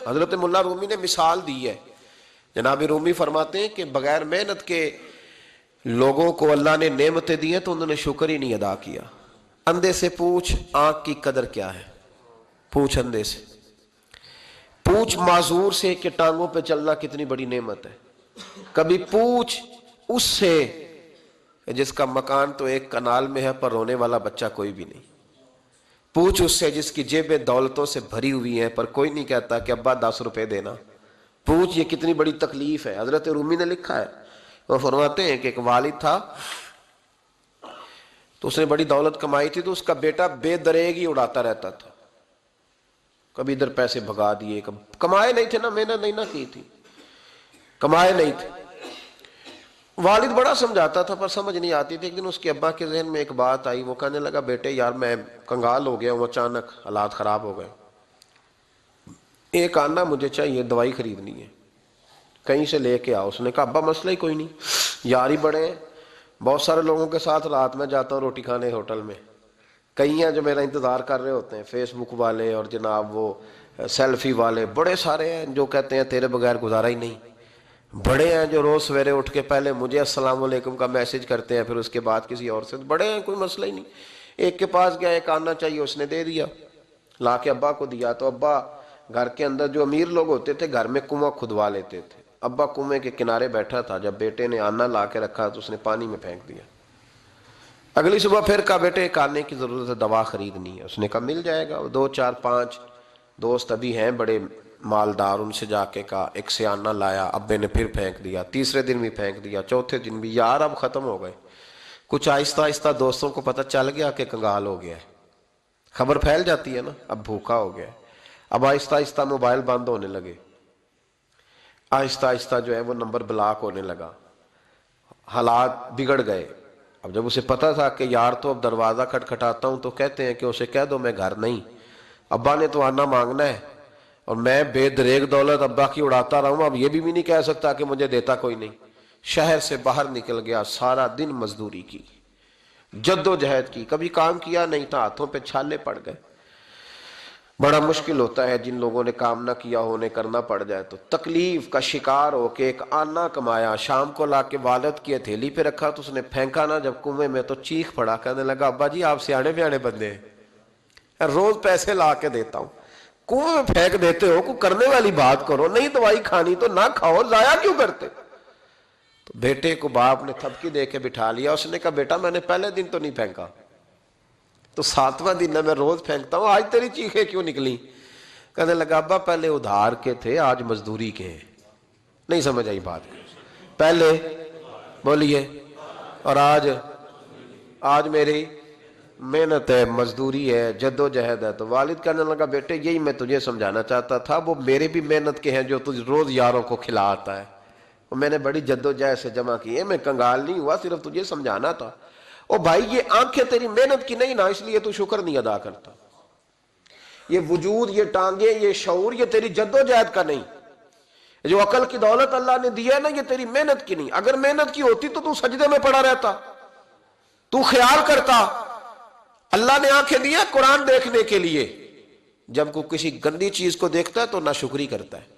حضرت ملا رومی نے مثال دی ہے. جناب رومی فرماتے ہیں کہ بغیر محنت کے لوگوں کو اللہ نے نعمتیں دی ہیں تو انہوں نے شکر ہی نہیں ادا کیا. اندھے سے پوچھ آنکھ کی قدر کیا ہے. پوچھ اندھے سے، پوچھ معذور سے کہ ٹانگوں پہ چلنا کتنی بڑی نعمت ہے. کبھی پوچھ اس سے جس کا مکان تو ایک کنال میں ہے پر رونے والا بچہ کوئی بھی نہیں. پوچھ اس سے جس کی جیبیں دولتوں سے بھری ہوئی ہیں پر کوئی نہیں کہتا کہ ابا 10 روپے دینا. پوچھ یہ کتنی بڑی تکلیف ہے. حضرت رومی نے لکھا ہے، وہ فرماتے ہیں کہ ایک والد تھا تو اس نے بڑی دولت کمائی تھی تو اس کا بیٹا بے دریغ ہی اڑاتا رہتا تھا. کبھی ادھر پیسے بھگا دیے، کمائے نہیں تھے نا، محنت نہیں نہ کی تھی، کمائے نہیں تھے. والد بڑا سمجھاتا تھا پر سمجھ نہیں آتی تھی. ایک دن اس کے ابا کے ذہن میں ایک بات آئی. وہ کہنے لگا بیٹے یار میں کنگال ہو گیا ہوں، اچانک حالات خراب ہو گئے، ایک آنا مجھے چاہیے، دوائی خریدنی ہے، کہیں سے لے کے آؤ. اس نے کہا ابا مسئلہ ہی کوئی نہیں، یار ہی بڑے ہیں، بہت سارے لوگوں کے ساتھ رات میں جاتا ہوں روٹی کھانے ہوٹل میں، کئی ہیں جو میرا انتظار کر رہے ہوتے ہیں، فیس بک والے اور جناب وہ سیلفی والے بڑے سارے ہیں جو کہتے ہیں تیرے بغیر گزارا ہی نہیں. بڑے ہیں جو روز سویرے اٹھ کے پہلے مجھے السلام علیکم کا میسج کرتے ہیں پھر اس کے بعد کسی اور سے. بڑے ہیں، کوئی مسئلہ ہی نہیں. ایک کے پاس گیا، ایک آنا چاہیے، اس نے دے دیا، لا کے ابا کو دیا. تو ابا گھر کے اندر جو امیر لوگ ہوتے تھے گھر میں کنواں کھدوا لیتے تھے. ابا کنویں کے کنارے بیٹھا تھا، جب بیٹے نے آنا لا کے رکھا تو اس نے پانی میں پھینک دیا. اگلی صبح پھر کہا بیٹے ایک آنے کی ضرورت ہے، دوا خریدنی ہے. اس نے کہا مل جائے گا. 2 4 5 دوست ابھی ہیں بڑے مالدار، ان سے جا کے کہا، ایک سے آنا لایا، ابے نے پھر پھینک دیا، تیسرے دن بھی پھینک دیا، چوتھے دن بھی. یار اب ختم ہو گئے. کچھ آہستہ آہستہ دوستوں کو پتہ چل گیا کہ کنگال ہو گیا ہے، خبر پھیل جاتی ہے نا، اب بھوکا ہو گیا ہے. اب آہستہ آہستہ موبائل بند ہونے لگے، آہستہ آہستہ جو ہے وہ نمبر بلاک ہونے لگا، حالات بگڑ گئے. اب جب اسے پتا تھا کہ یار تو اب دروازہ کھٹکھٹاتا ہوں تو کہتے ہیں کہ اسے کہہ دو میں گھر نہیں، ابا نے تو آنا مانگنا ہے اور میں بے دریغ دولت ابا کی اڑاتا رہا ہوں، اب یہ بھی نہیں کہہ سکتا کہ مجھے دیتا کوئی نہیں. شہر سے باہر نکل گیا، سارا دن مزدوری کی، جد و جہد کی، کبھی کام کیا نہیں تھا، ہاتھوں پہ چھالے پڑ گئے. بڑا مشکل ہوتا ہے جن لوگوں نے کام نہ کیا ہو، انہیں کرنا پڑ جائے تو. تکلیف کا شکار ہو کے ایک آنا کمایا، شام کو لا کے والد کی ہتھیلی پہ رکھا تو اس نے پھینکا نا جب کنویں میں تو چیخ پڑا، کہنے لگا ابا جی آپ سیانے بیانے بندے ہیں، روز پیسے لا کے دیتا ہوں، کنویں میں پھینک دیتے ہو، کوئی کرنے والی بات کرو. نہیں دوائی کھانی تو نہ کھاؤ، ضائع کیوں کرتے. تو بیٹے کو باپ نے تھپکی دے کے بٹھا لیا. اس نے کہا بیٹا میں نے پہلے دن تو نہیں پھینکا، تو 7واں دن ہے میں روز پھینکتا ہوں، آج تیری چیخیں کیوں نکلی. کہنے لگا ابا پہلے ادھار کے تھے آج مزدوری کے ہیں. نہیں سمجھ آئی بات، پہلے بولیے اور آج میری محنت ہے، مزدوری ہے، جد و جہد ہے. تو والد کہنے لگا بیٹے یہی میں تجھے سمجھانا چاہتا تھا، وہ میرے بھی محنت کے ہیں جو تجھ روز یاروں کو کھلا آتا ہے، میں نے بڑی جد و جہد سے جمع کی ہے، میں کنگال نہیں ہوا، صرف تجھے سمجھانا تھا. او بھائی یہ آنکھیں تیری محنت کی نہیں نا، اس لیے تو شکر نہیں ادا کرتا. یہ وجود، یہ ٹانگیں، یہ شعور، یہ تیری جد و جہد کا نہیں. جو عقل کی دولت اللہ نے دی ہے نا، یہ تیری محنت کی نہیں. اگر محنت کی ہوتی تو سجدے میں پڑا رہتا، تو خیال کرتا. اللہ نے آنکھیں دی ہیں قرآن دیکھنے کے لیے، جب کوئی کسی گندی چیز کو دیکھتا ہے تو ناشکری کرتا ہے،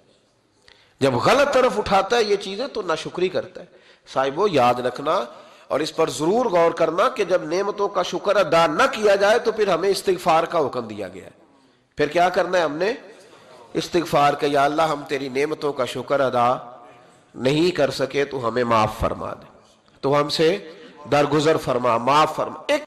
جب غلط طرف اٹھاتا ہے یہ چیزیں تو ناشکری کرتا ہے. صاحبو یاد رکھنا اور اس پر ضرور غور کرنا کہ جب نعمتوں کا شکر ادا نہ کیا جائے تو پھر ہمیں استغفار کا حکم دیا گیا ہے. پھر کیا کرنا ہے ہم نے؟ استغفار کہ یا اللہ ہم تیری نعمتوں کا شکر ادا نہیں کر سکے تو ہمیں معاف فرما دے، تو ہم سے درگزر فرما، معاف فرما. ایک